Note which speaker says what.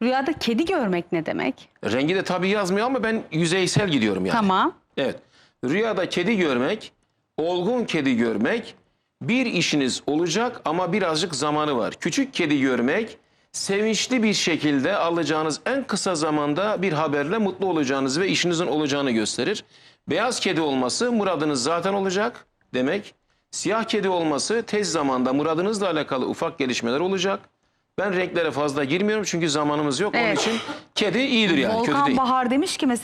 Speaker 1: Rüyada kedi görmek ne demek?
Speaker 2: Rengi de tabii yazmıyor ama ben yüzeysel gidiyorum yani.
Speaker 1: Tamam.
Speaker 2: Evet. Rüyada kedi görmek, olgun kedi görmek, bir işiniz olacak ama birazcık zamanı var. Küçük kedi görmek, sevinçli bir şekilde alacağınız en kısa zamanda bir haberle mutlu olacağınız ve işinizin olacağını gösterir. Beyaz kedi olması muradınız zaten olacak demek. Siyah kedi olması tez zamanda muradınızla alakalı ufak gelişmeler olacak. Ben renklere fazla girmiyorum çünkü zamanımız yok. Onun
Speaker 1: Evet.
Speaker 2: için kedi iyidir yani, kötü
Speaker 1: Volkan
Speaker 2: değil.
Speaker 1: Bahar demiş ki mesela